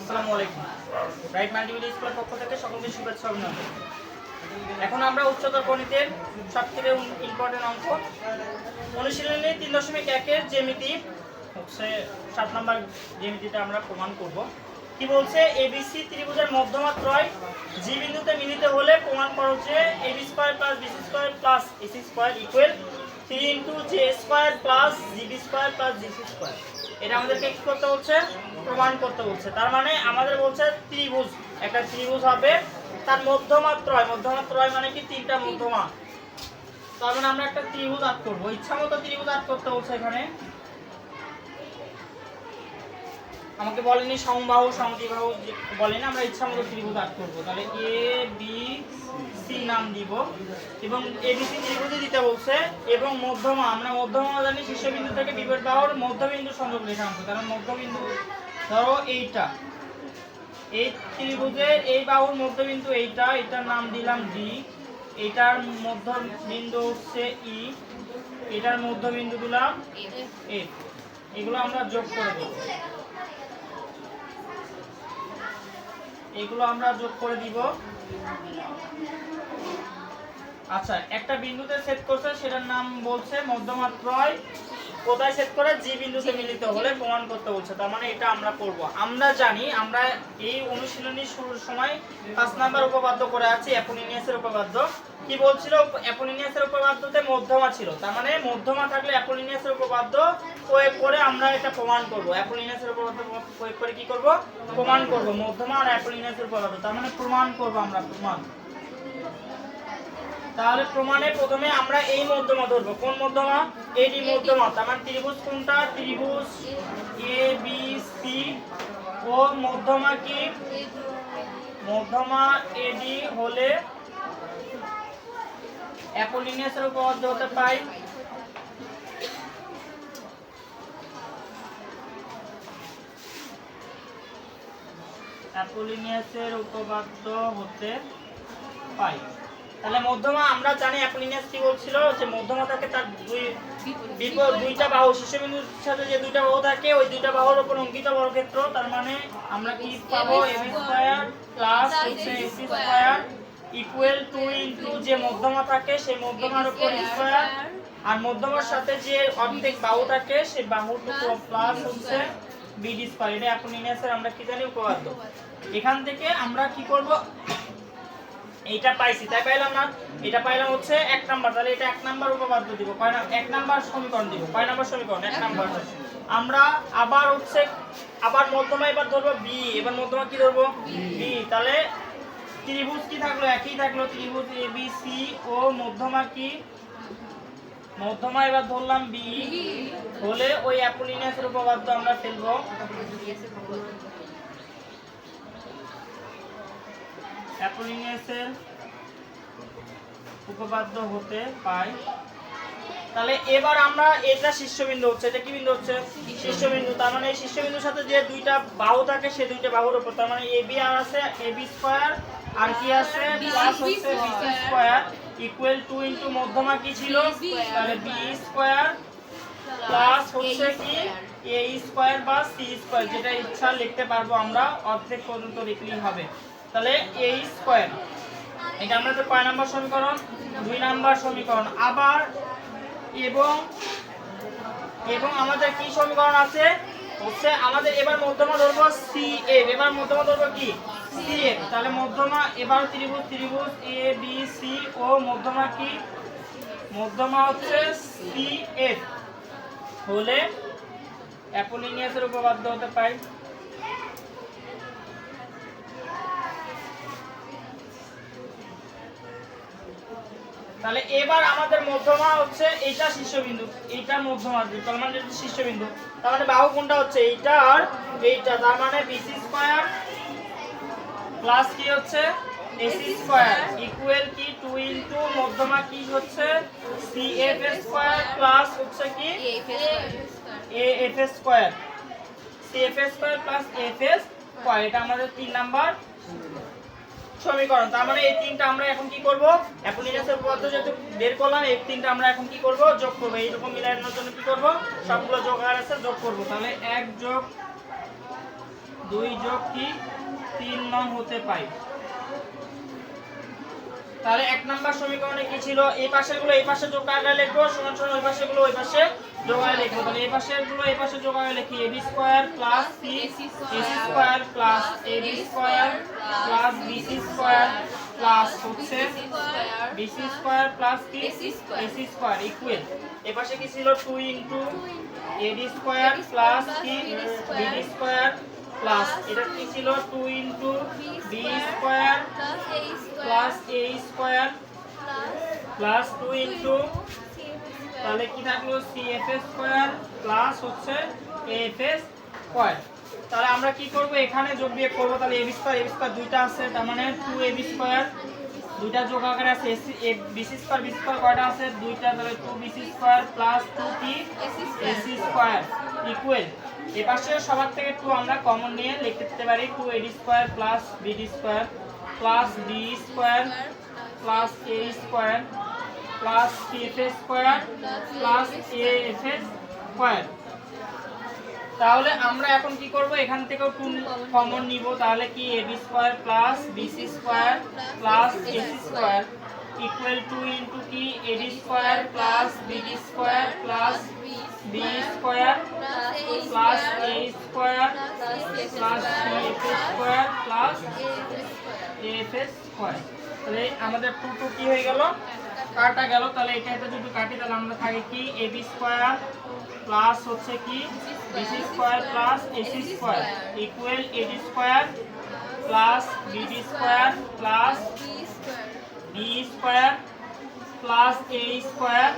আসসালামু আলাইকুম। Right multimedia স্কুলের পক্ষ থেকে সকলকে শুভেচ্ছা অভিনন্দন। এখন আমরা উচ্চতর গণিতের সবথেকে ইম্পর্টেন্ট অঙ্ক অনুশীলনী 3.1 এর জ্যামিতি হচ্ছে 7 নম্বর জ্যামিতিটা আমরা প্রমাণ করব। কি বলছে, এবিসি ত্রিভুজের মধ্যমা ত্রয় জি বিন্দুতে মিলিত হলে প্রমাণ করো যে ab square plus bc square plus ac square equal 3 j square plus gb square plus dc square. এটা আমাদেরকে কি করতে বলছে? প্রমাণ করতে বলছে। তার মানে আমাদের বলছে ত্রিভুজ, একটা ত্রিভুজ হবে, তার মধ্যমা ত্রয় মানে কি তিনটা মধ্যমা। তার মানে আমরা একটা ত্রিভুজ আঁক করব, ইচ্ছামতো ত্রিভুজ আঁক করতে বলছে। এখানে আমাকে বলেনি সমবাহু সমদ্বিবাহু বলেনি, আমরা ইচ্ছামতো ত্রিভুজ আঁক করব। তাহলে এ বি সি নাম দিব এবং এবিসি ত্রিভুজে দিতে বলছে এবং মধ্যমা, আমরা মধ্যমা জানি শীর্ষবিন্দু থেকে বিপরীত বাহুর মধ্যবিন্দু সংযোগ রেখাংশ। কারণ মধ্যবিন্দু ধরো এইটা, এই ত্রিভুজের এই বাহুর মধ্যবিন্দু এইটা, এটার নাম দিলাম ডি, এটার মধ্যবিন্দু হচ্ছে ই, এটার মধ্যবিন্দু দিলাম এফ। এগুলো আমরা যোগ করে দেব, এগুলো আমরা যোগ করে দিব। আচ্ছা, একটা বিন্দুতে ছেদ করছে, সেটার নাম বলছে মধ্যমা ত্রয়। কোথায় ছেদ করে? জি বিন্দুতে মিলিত হলে প্রমাণ করতে বলছে। তার মানে এটা আমরা করব। আমরা জানি, আমরা এই অনুশীলনী শুরুর সময় 5 নাম্বার উপপাদ্য করে আছি, অ্যাপোলিনিয়াসের উপপাদ্য। কি বলছিল? অ্যাপোলিনিয়াসের উপপাদ্যতে মধ্যমা ছিল, তার মানে মধ্যমা থাকলে অ্যাপোলিনিয়াসের উপপাদ্য প্রয়োগ করে আমরা এটা প্রমাণ করব। অ্যাপোলিনিয়াসের উপপাদ্য প্রয়োগ করে কি করব? প্রমাণ করব মধ্যমা আর অ্যাপোলিনিয়াসের উপপাদ্য। তার মানে প্রমাণ করব আমরা, প্রমাণ। তাহলে প্রমাণে প্রথমে আমরা এই মধ্যমা ধরবো। কোন মধ্যমা? এডি মধ্যমা। তার মানে ত্রিভুজ কোনটা? ত্রিভুজ এ বি সি ও মধ্যমা কি? মধ্যমা এডি হলে অ্যাপোলিনিয়াসের উপপাদ্য হতে পাই অ্যাপোলিনিয়াসের উপপাদ্য হতে পাই। তাহলে মধ্যমা আমরা জানি অ্যাপোলিনিয়াস কি বলছিল, যে মধ্যমা থাকে তার দুইটা বাহু, শীর্ষবিন্দুর সাথে যে দুইটা বাহু থাকে ওই দুইটা বাহুর উপর অঙ্কিত বর্গক্ষেত্র। তার মানে আমরা কি পাবো? ab স্কয়ার প্লাস হচ্ছে ac স্কয়ার ইকুয়াল 2 যে মধ্যমা থাকে সেই মধ্যমার উপর স্কয়ার, আর মধ্যমার সাথে যে অর্ধেক বাহু থাকে সেই বাহুটুকু প্লাস হচ্ছে bd স্কয়ার। এটা অ্যাপোলিনিয়াসের আমরা কি জানি? উপপাদ্য। এখান থেকে আমরা কি করব? এইটা পাইছি, তাই পাইলাম না? এটা পাইলাম হচ্ছে 1 নাম্বার। তাহলে এটা 1 নাম্বার উপপাদ্য দিব। 1 নাম্বার সমীকরণ দিব। কয় নাম্বার সমীকরণ? 1 নাম্বার। আমরা আবার হচ্ছে আবার মধ্যমা এবার ধরবো বি। এবার মধ্যমা কি ধরবো? বি। তাহলে ত্রিভুজ কি থাকলো? একই থাকলো, ত্রিভুজ এ বি সি ও মধ্যমা কি? মধ্যমা এবার ধরলাম বি হলে ওই অ্যাপোলিনিয়াসের উপপাদ্য আমরা ফেলবো। অ্যাপোলিনিয়াসের উপপাদ্য হতে পাই। তাহলে এবার আমরা, এটা শীর্ষবিন্দু হচ্ছে, এটা কি বিন্দু হচ্ছে? শীর্ষবিন্দু। তার মানে এই শীর্ষবিন্দুর সাথে যে দুইটা বাহু থাকে সেই দুইটা বাহুর উপর, তার মানে এবি আর আছে এবি স্কয়ার আর কি আছে? প্লাস হচ্ছে বিসি স্কয়ার ইকুয়াল 2 মধ্যমা কি ছিল? তাহলে বি স্কয়ার প্লাস হচ্ছে কি এ স্কয়ার বা সি স্কয়ার, যেটা ইচ্ছা লিখতে পারবো আমরা, অর্ধেক পর্যন্ত লিখলেই হবে। তাহলে এ স্কয়ার, এটা আমাদের কয় নাম্বার সমীকরণ? 2 নাম্বার সমীকরণ। আবার এবং আমাদের কি সমীকরণ আছে? হচ্ছে আমাদের এবার মধ্যমা ধরবো সি এফ। এবার মধ্যমা ধরবো কি? C F. তাহলে মধ্যমা এবার ত্রিভুজ এ বি সি ও মধ্যমা কি? মধ্যমা হচ্ছে সি এফ হলে অ্যাপোলিনিয়াসের উপপাদ্য হতে পাই। তাহলে এবার আমাদের মধ্যমা হচ্ছে এইটা শীর্ষবিন্দু, এইটার মধ্যমা, তার মানে এটা শীর্ষবিন্দু। তার মানে বাহু কোনটা হচ্ছে? এইটা আর এইটা। তার মানে বিসি স্কয়ার প্লাস কি হচ্ছে? এসি স্কয়ার ইকুয়াল কি 2 মধ্যমা কি হচ্ছে? সিএফ স্কয়ার প্লাস হচ্ছে কি AF square, CF square plus F square. এটা আমাদের 3 নাম্বার সমীকরণ। তার মানে এই তিনটা আমরা এখন কি করব? অ্যাপোলিনিয়াসের উপপাদ্য যেহেতু বের করলাম, এই তিনটা আমরা এখন কি করব? যোগ করব। এইরকম মিলানোর জন্য কি করব? সবগুলো যোগ আর আছে, যোগ করব। তাহলে 1 যোগ 2 যোগ কি 3 নং হতে পাই। তাহলে 1 নাম্বার সমীকরণে কি ছিল, এই পাশেরগুলো এই পাশে যোগ আকারে লিখবো, সমান সমান ওই পাশেরগুলো ওই পাশে যোগ আকারে লিখবো। তাহলে এই পাশেরগুলো এই পাশে যোগ আকারে লিখি ab square plus c ac square plus ab square plus bc square plus হচ্ছে bc স্কয়ার প্লাস কি ac স্কয়ার ইকুয়াল এই পাশে কি ছিল 2 ইনটু ad স্কয়ার প্লাস কি bd স্কয়ার প্লাস এটা কি ছিল 2 into b square plus a square plus 2 into তাহলে কি থাকলো cf স্কয়ার প্লাস হচ্ছে af স্কয়ার। তাহলে আমরা কি করব, এখানে যোগ বিয়োগ করব। তাহলে ab স্কয়ার দুইটা আছে, তার মানে 2ab স্কয়ার দুইটা যোগ আকারে আছে, bc স্কয়ার কয়টা আছে দুইটা, তাহলে 2bc square plus 2p ac square equal এই পাশে সবার থেকে 2 আমরা কমন নিয়ে লিখতে পারি 2ad square plus bd square plus b square plus a square plus cf square plus af square. তাহলে আমরা এখন কি করব, এখান থেকেও 2 কমন নিব। তাহলে কি ab square plus bc square plus ac square equal 2 into কি ad square plus bd square plus b square plus a square plus cf square plus af square. তাহলে আমাদের 2 কি হয়ে গেল, কাটা গেল। তাহলে এটা যদি কাটি তাহলে আমরা থাকে কি ab স্কয়ার প্লাস হচ্ছে কি bc square plus ac square equal ad square plus bd square plus b square plus a square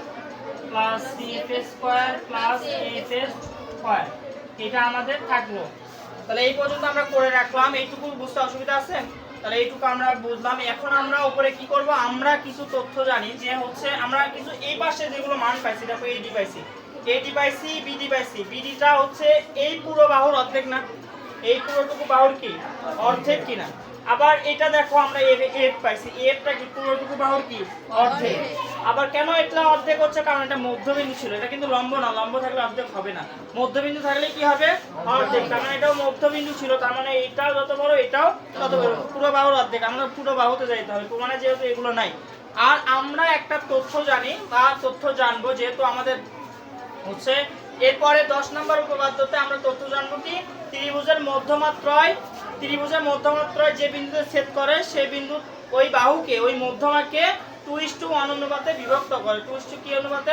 plus cf square plus af square. এটা আমাদের থাকলো। তাহলে এই পর্যন্ত আমরা করে রাখলাম, এইটুকু বুঝতে অসুবিধা আছে? তাহলে এইটুকু আমরা বুঝলাম। এখন আমরা উপরে কি করব, আমরা কিছু তথ্য জানি যে হচ্ছে আমরা কিছু এই পাশে যেগুলো মান পাইছি, দেখো ad পাইছি, ad পাইছি, bd পাইছি। bdটা হচ্ছে এই পুরো বাহুর অর্ধেক না, এই পুরোটুকু বাহুর কি অর্ধেক কিনা। আবার এটা দেখো আমরা f পাইছি, fটা কি পুরোটুকু বাহুর কি অর্ধেক। আবার কেন এটা অর্ধেক হচ্ছে, কারণ এটা মধ্যবিন্দু ছিল, এটা কিন্তু লম্ব না, লম্ব থাকলে অর্ধেক হবে না, মধ্যবিন্দু থাকলে কি হবে অর্ধেক। তার মানে এটাও মধ্যবিন্দু ছিল, তার মানে এটাও যত বড় এটাও তত বড়, পুরো বাহুর অর্ধেক। আমরা পুরো বাহুতে যাইতে হবে, মানে যেহেতু এগুলো নাই। আর আমরা একটা তথ্য জানি বা তথ্য জানবো, যেহেতু আমাদের হচ্ছে এরপরে 10 নম্বর উপপাদ্যতে আমরা তথ্য জানবো কি ত্রিভুজের মধ্যমাত্রায় যে বিন্দুতে ছেদ করে সেই বিন্দু ওই বাহুকে ওই মধ্যমাকে 2:1 অনুপাতে বিভক্ত করে, 2 কি অনুপাতে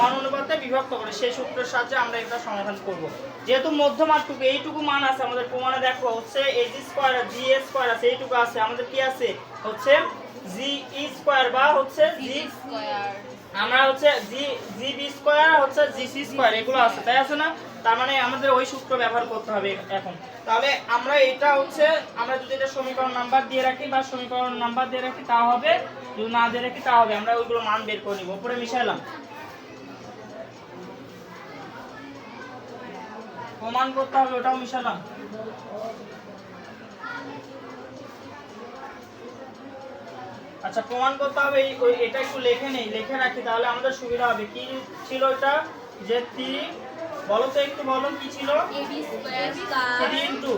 1 অনুপাতে বিভক্ত করে। সেই সূত্রের সাহায্যে আমরা এটা সমাধান করব। যেহেতু মধ্যমাত্রটুকু এইটুকু মান আছে আমাদের প্রমাণে, দেখো হচ্ছে ad স্কয়ার g স্কয়ার আছে, এইটুকু আছে আমাদের কি আছে হচ্ছে g স্কয়ার বা হচ্ছে g স্কয়ার, আমরা হচ্ছে gb স্কয়ার হচ্ছে gc স্কয়ার এগুলো আছে, তাই আছে না? তার মানে আমাদের ওই সূত্র ব্যবহার করতে হবে এখন। তাহলে আমরা এটা হচ্ছে আমরা যদি এটা সমীকরণ নাম্বার দিয়ে রাখি বা সমীকরণ নাম্বার দিয়ে রাখি তা হবে, যদি না দিয়ে রাখি তা হবে, আমরা ওইগুলো মান বের করে নিব। উপরে মিশাইলাম, প্রমাণ করতে হবে, ওটাও মিশালাম। আচ্ছা, প্রমাণ করতে হবে, এটা একটু লিখে রাখি, তাহলে আমাদের সুবিধা হবে। কি ছিল এটা, যে 3 বলো তো একটু বলো কি ছিল, 3 ইনটু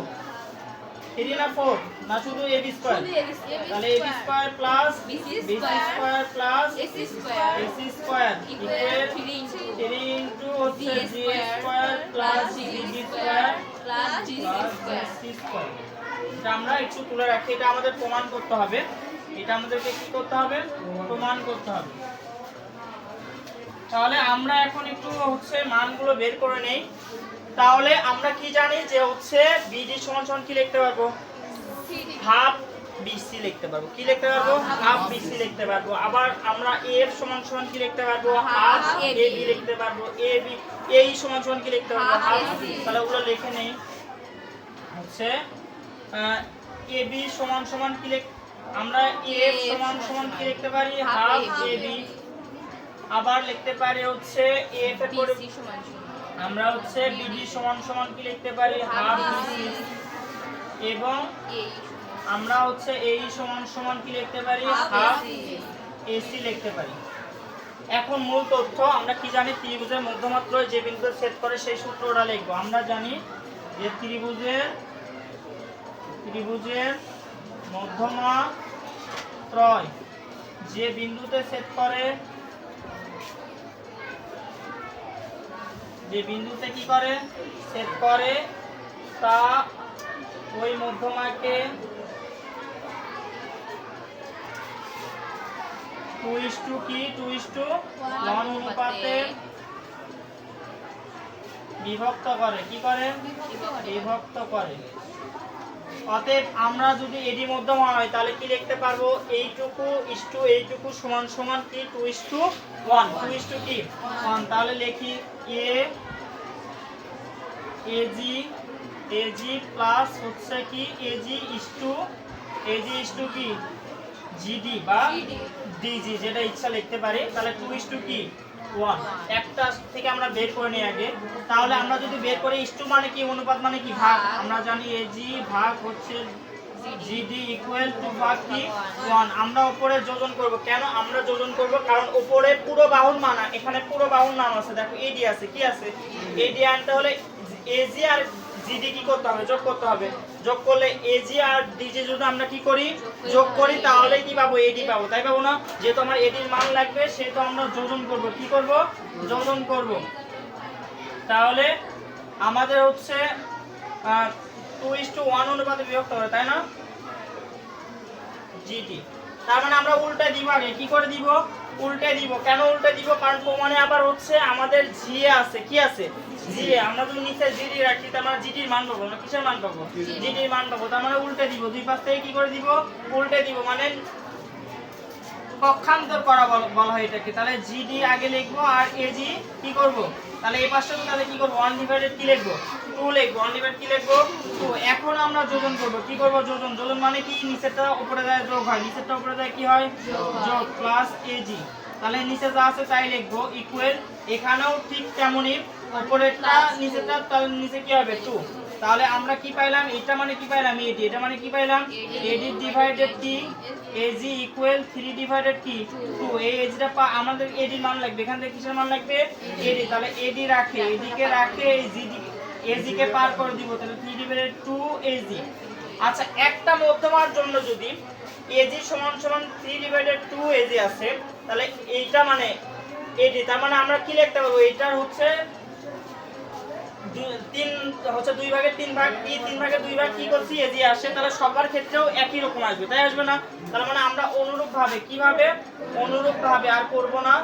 3 না 4 না শুধু ab স্কয়ার, তাহলে ab square plus bc square plus ac square equal 3 into হচ্ছে g square plus bd square plus c square. এটা আমরা একটু তুলে রাখি, এটা আমাদের প্রমাণ করতে হবে, এটা আমাদেরকে কি করতে হবে, প্রমাণ করতে হবে। তাহলে আমরা এখন একটু হচ্ছে মানগুলো বের করে নেই। তাহলে আমরা কি জানি যে হচ্ছে BD সমান সমান কি লিখতে পারবো, হাফ BC লিখতে পারবো, কি লিখতে পারবো হাফ BC লিখতে পারবো। আবার আমরা AF সমান সমান কি লিখতে পারবো, হাফ AB লিখতে পারবো, AE সমান সমান কি লিখতে পারবো, হাফ। তাহলে ওগুলো লিখে নেই, হচ্ছে AB সমান সমান কি আমরা AF সমান সমান কি লিখতে পারি, হাফ AB। আবার লিখতে পারি হচ্ছে AF এর পরে আমরা হচ্ছে BD সমান সমান কি লিখতে পারি, হাফ BC। এবং আমরা হচ্ছে AE সমান সমান কি লিখতে পারি, হাফ AC লিখতে পারি। এখন মূল তথ্য আমরা কি জানি, ত্রিভুজের মধ্যমাত্রায় যে বিন্দুতে ছেদ করে সেই সূত্রটা লিখবো। আমরা জানি যে ত্রিভুজের ত্রিভুজের মধ্যমা ত্রয় যে বিন্দুতে ছেদ করে, যে বিন্দুতে কি করে ছেদ করে, তা ওই মধ্যমাকে 2:1 অনুপাতে বিভক্ত করে। কি করে? বিভক্ত করে। অতএব আমরা যদি এডি মধ্যমা হয় তাহলে কি লিখতে পারবো, এইটুকু ইস্টু এইটুকু সমান সমান কি 2:1, 2:1। তাহলে লিখি এজি প্লাস হচ্ছে কি এজি ইস্টু কি জিডি বা ডিজি, যেটা ইচ্ছা লিখতে পারি। তাহলে 2:1 একটা থেকে আমরা বের করে নিই আগে। তাহলে আমরা যদি বের করি ইস্টু মানে কি, অনুপাত মানে কি ভাগ, আমরা জানি এজি ভাগ হচ্ছে জিডি ইকুয়াল টু ভাগ কি 1। আমরা উপরে যোজন করব। কেন আমরা যোজন করব? কারণ উপরে পুরো বাহুর মান, এখানে পুরো বাহুর নাম আছে, দেখো এডি আছে, কি আছে এডি আনতে হলে এজি আর জিডি কি করতে হবে, যোগ করতে হবে। যোগ করলে এজি আর ডিজি যদি আমরা কি করি, যোগ করি, তাহলে কি পাবো, এডি পাবো, তাই পাবো না? যেহেতু আমার এডির মান লাগবে সেহেতু আমরা যোজন করব। কি করব? যোজন করব। তাহলে আমাদের হচ্ছে 2:1 অনুপাতে বিভক্ত হবে, তাই না? জিডি, তার মানে আমরা উল্টে দিব। আগে কি করে দিব? উল্টে দিব। কেন উল্টে দিব? কারণ প্রমাণে আবার হচ্ছে আমাদের জিএ আছে, কি আছে জিএ। আমরা যদি নিচে জিডি রাখি তার মানে জিডির মান পাবো না, কিসের মান পাবো, জিডির মান পাবো। তার মানে উল্টে দিব, দুই পাশ থেকে কি করে দিব, উল্টে দিব, মানে পক্ষান্তর করা বলা হয় এটাকে। তাহলে জিডি আগে লিখবো আর এজি কি করব, তাহলে এই পাশটা তাহলে কি করব, 1/2 কি লিখবো, 2 লিখবো, 1/2 কি লিখবো 2। এখন আমরা যোজন করব। কি করব? যোজন। যোজন মানে কি, নিচেরটা উপরে যায় যোগ হয়, নিচেরটা উপরে যায় কি হয়, যোগ, প্লাস এজি। তাহলে নিচে যা আছে তাই লিখবো ইকুয়াল, এখানেও ঠিক তেমনই উপরেরটা নিচেরটা, তাহলে নিচে কি হবে 2। তাহলে আমরা কি পাইলাম, এটা মানে কি পাইলাম এডি, এটা মানে কি পাইলাম এডি ডিভাইডেড কি এজি ইকুয়াল 3/2। এই এজিটা আমাদের এডির মান লাগবে, এখান থেকে কিসের মান লাগবে, এডি। তাহলে এডি রাখে, এদিকে রাখে, এই জিডি এজি কে পার করে দিব, তাহলে 3/2 এজি। আচ্ছা, একটা মধ্যমার জন্য যদি এজি সমান সমান 3/2 এজি আছে, তাহলে এইটা মানে এডি, তার মানে আমরা কি লিখতে পারবো, এইটার হচ্ছে 2/3 ভাগ কি 3/2 ভাগ কি করছি এজি আসে। তাহলে সবার ক্ষেত্রেও একই রকম আসবে, তাই আসবে না? তার মানে আমরা অনুরূপ ভাবে, কিভাবে, অনুরূপ ভাবে আর করব না,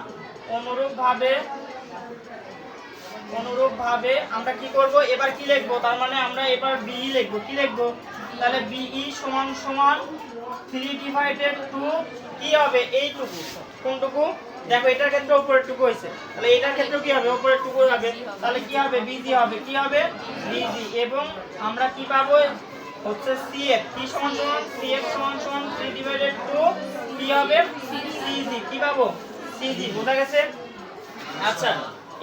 অনুরূপ ভাবে আমরা কি করব, এবার কি লিখবো, তার মানে আমরা এবার বি লিখবো। কি লিখবো? তাহলে বিই সমান সমান 3/2 কি হবে, এইটুকু। কোনটুকু? দেখো এটার ক্ষেত্রে উপরের টুকু হয়েছে, তাহলে এটার ক্ষেত্রে কি হবে, উপরের টুকু হবে। তাহলে কি হবে, বিজি হবে। কি হবে, বিজি। এবং আমরা কি পাবো হচ্ছে সিএফ, কি সমান সমান সিএফ সমান সমান 3/2 কি হবে, সিজি। কি পাবো, সিজি। বোঝা গেছে? আচ্ছা,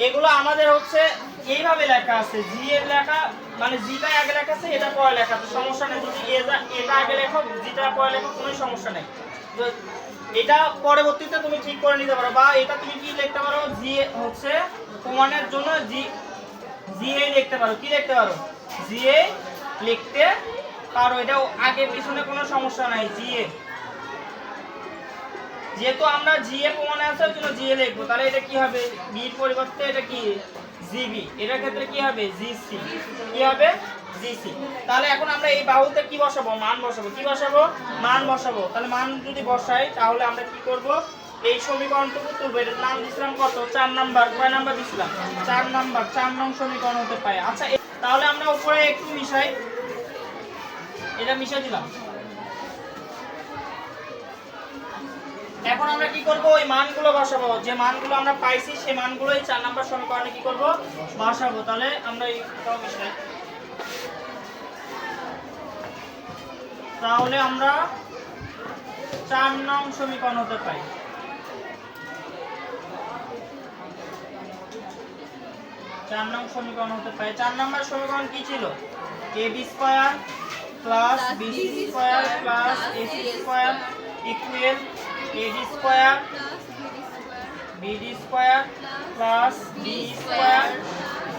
এগুলো আমাদের হচ্ছে এইভাবে লেখা আছে, জি এর লেখা মানে জিটা আগে লেখা আছে, এটা পরে লেখা আছে, সমস্যা নেই। যদি এটা আগে লেখো, জিটা পরে লেখো, কোনো সমস্যা নেই। এটা পরবর্তীতে তুমি ঠিক করে নিতে পারো, বা এটা তুমি কি লিখতে পারো, জি হচ্ছে প্রমাণের জন্য জিএ লিখতে পারো। কি লিখতে পারো, জিএ লিখতে পারো। এটা আগে পিছনে কোনো সমস্যা নাই, জিএ। যেহেতু আমরা জিএ প্রমাণে আছে ওই জন্য জিএ লিখবো। তাহলে এটা কি হবে, বির পরিবর্তে এটা কি জিবি, এটার ক্ষেত্রে কি হবে, জিসি। কি হবে, জিসি। তাহলে এখন আমরা এই বাহুতে কি বসাবো, মান বসাবো। কি বসাবো, মান বসাবো। তাহলে মান যদি বসাই তাহলে আমরা কি করব, এই সমীকরণটুকু তুলবো। এটার নাম দিছিলাম কত, 4 নাম্বার। কয় নাম্বার দিছিলাম, 4 নাম্বার। 4 নং সমীকরণ হতে পারে। আচ্ছা, তাহলে আমরা উপরে একটু মিশাই, এটা মিশাই দিলাম। এখন আমরা কি করব, ওই মানগুলো বসাবো, যে মানগুলো আমরা পাইছি সেই মানগুলো এই 4 নাম্বার সমীকরণে কি করব, বসাবো। তাহলে আমরা এইটাও মিশাই। তাহলে আমরা 4 নং সমীকরণ হতে পাই। 4 নং সমীকরণ হতে পাই। 4 নাম্বার সমীকরণ কি ছিল, ab square plus bc square plus ac square equal ad square bd square plus b square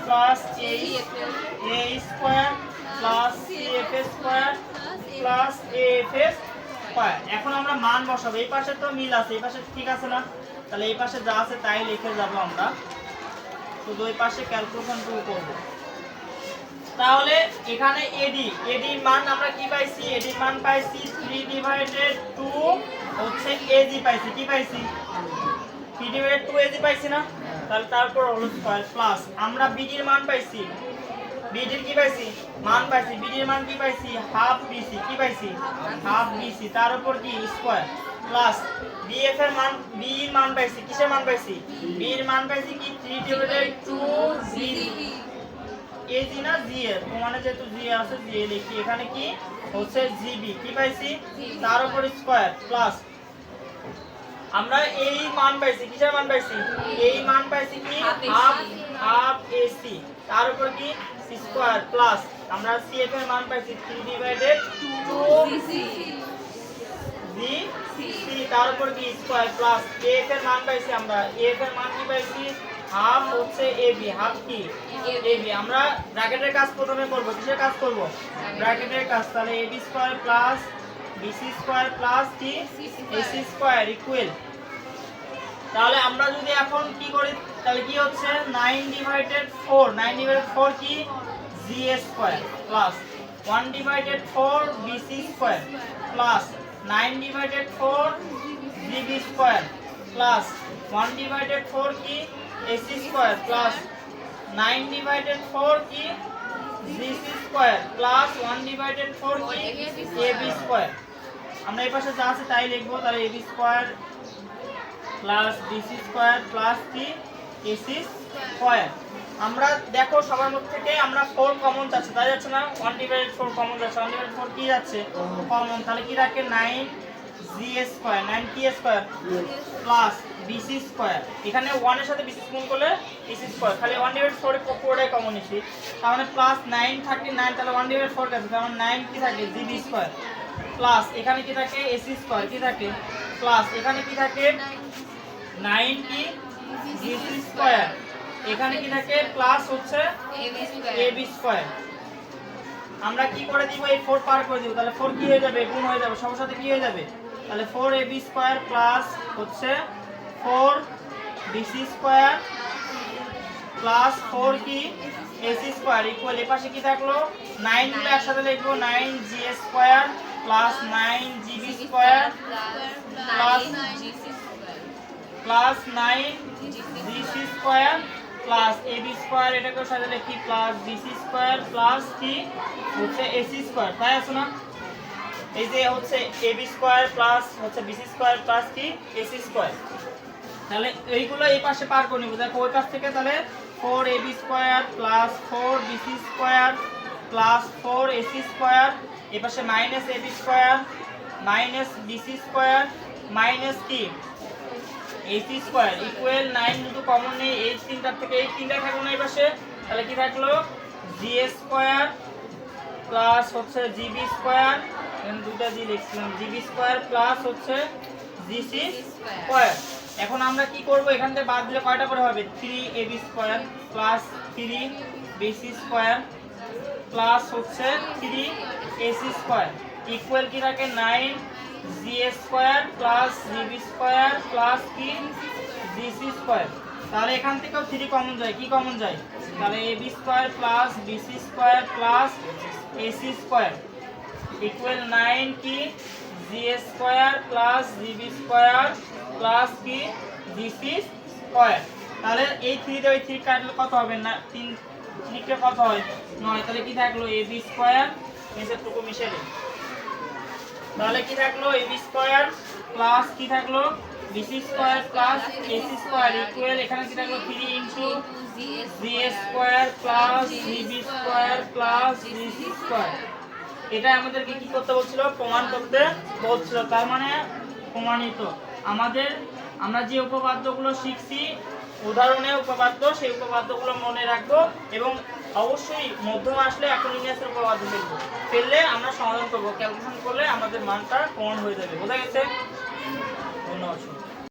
plus a square plus cf square AFS square. এখন আমরা মান বসাবো, এই পাশে তো মিল আছে, এই পাশে ঠিক আছে না, তাহলে এই পাশে যা আছে তাই লিখে যাব আমরা, শুধু ওই পাশে ক্যালকুলেশনটুকু করব। তাহলে এখানে এডির মান আমরা কি পাইছি, এডির মান পাইছি 3/2 হচ্ছে এজি পাইছি, কি পাইছি 3/2 এজি পাইছি না, তাহলে তারপর হলো স্কয়ার প্লাস আমরা বিডির মান পাইছি, বিডির কি পাইছি মান পাইছি, বিডির মান কি পাইছি হাফ বিসি, কি পাইছি হাফ বিসি, তার উপর কি স্কয়ার প্লাস বিএফ এর মান, বি এর মান পাইছি, কিসের মান পাইছি বি এর মান পাইছি কি 3/2 জি এজি না জি এর, মানে যেহেতু জি আছে জি লিখি, এখানে কি হচ্ছে জিবি, কি পাইছি তার উপর স্কয়ার প্লাস আমরা এই মান পাইছি, কিসের মান পাইছি এই মান পাইছি কি হাফ এসি, তার উপর কি স্কয়ার প্লাস আমরা সিএফ এর মান পাইছি 3/2 জি সি, তার উপর কি স্কয়ার প্লাস এফ এর মান পাইছি আমরা, এফ এর মান কি পাইছি হাফ হচ্ছে এবি, হাফ কি এবি। আমরা ব্র্যাকেটের কাজ প্রথমে করব, কিসের কাজ করব ব্র্যাকেটের কাজ, তাহলে AB square plus BC square plus কি এসি স্কয়ার ইকুয়াল, তাহলে আমরা যদি এখন কি করি তাহলে কি হচ্ছে 9/4 কি G square plus 1/4 BC square plus 9/4 GB square plus 1/4 কি এসি স্কয়ার প্লাস 9/4 কি জিসি স্কয়ার প্লাস 1/4 কি এবি স্কয়ার। আমরা এই পাশে যা আছে তাই লিখবো, তাহলে AB square plus BC square plus কি এসি স্কয়ার। আমরা দেখো সবার মধ্যে থেকে আমরা 4 কমন যাচ্ছে, তাই যাচ্ছে না 1/4 কমন যাচ্ছে, 1/4 কি যাচ্ছে কমন, তাহলে কি রাখে 9 জি স্কয়ার, 9 কি স্কয়ার প্লাস বিসি স্কয়ার, এখানে 1 এর সাথে বিসি গুণ করলে এসি স্কয়ার, খালি 1/4 পুরোটাই কমন নিছি, তার মানে প্লাস 9 থাকে 9, তাহলে 1/4 কাছে, তার মানে 9 কি থাকে জিবি স্কয়ার প্লাস এখানে কি থাকে এসি স্কয়ার কি থাকে প্লাস এখানে কি থাকে 9 কি জিসি স্কয়ার, এখানে কি থাকে প্লাস হচ্ছে এবি স্কয়ার। আমরা কি করে দিব এই 4 পার করে দিব, তাহলে 4 কি হয়ে যাবে গুণ হয়ে যাবে, সবার সাথে কি হয়ে যাবে, তাহলে 4 এবি স্কয়ার প্লাস হচ্ছে 4 বিসি স্কয়ার প্লাস 4 কি এসি স্কয়ার ইকুয়াল, এই পাশে কি থাকলো 9 গুলো একসাথে লিখবো 9 G square plus 9 GB square plus 9 GC square plus AB square, এটাকে সাথে লিখি প্লাস বিসি স্কয়ার প্লাস কি হচ্ছে এসি স্কয়ার, তাই আছে না, এই যে হচ্ছে এবি স্কয়ার প্লাস হচ্ছে বিসি স্কয়ার প্লাস কি এসি স্কয়ার। তাহলে এইগুলো এই পাশে পার করে নিব, দেখো ওই পাশ থেকে, তাহলে 4 AB square plus 4 BC square plus 4 AC square, এই পাশে minus AB square minus BC square minus কি এসি স্কয়ার ইকুয়াল 9 কিন্তু কমন নেই, এই তিনটার থেকে এই তিনটা থাকলো না এই পাশে, তাহলে কি থাকলো জি স্কয়ার প্লাস হচ্ছে জিবি স্কয়ার, এখানে দুটো জি লিখছিলাম জিবি স্কয়ার প্লাস হচ্ছে জিসি স্কয়ার। এখন আমরা কি করব, এখান থেকে বাদ দিলে কয়টা করে হবে 3 AB square plus 3 BC square plus হচ্ছে 3 এসি স্কয়ার ইকুয়াল কি থাকে 9 G square plus GB square plus কি জিসি স্কয়ার। তাহলে এখান থেকেও 3 কমন যায়, কি কমন যায়, তাহলে AB square plus BC square plus AC square equal 9 কি G square plus GB square plus কি জিসি স্কয়ার। তাহলে এই 3 দিয়ে ওই 3 কাটলে কত হবে না 3 লিখলে কত হয় 9, তাহলে কি থাকলো এবি স্কয়ার নিচেরটুকু মিশে দিই, তাহলে কি থাকলো এবি স্কয়ার প্লাস কি থাকলো BC square plus AC square equal এখানে কি থাকলো 3 into G square plus GB square plus GC square. এটা আমাদেরকে কি করতে বলছিল প্রমাণ করতে বলছিল, তার মানে প্রমাণিত। আমরা যে উপপাদ্যগুলো শিখছি উদাহরণে উপপাদ্য, সেই উপপাদ্যগুলো মনে রাখবো এবং অবশ্যই মধ্যম আসলে অ্যাপোলিনিয়াসের উপপাদ্য ফেলবো, ফেললে আমরা সমাধান করবো, ক্যালকুলেশন করলে আমাদের মানটা প্রমাণ হয়ে যাবে। বোঝা গেছে?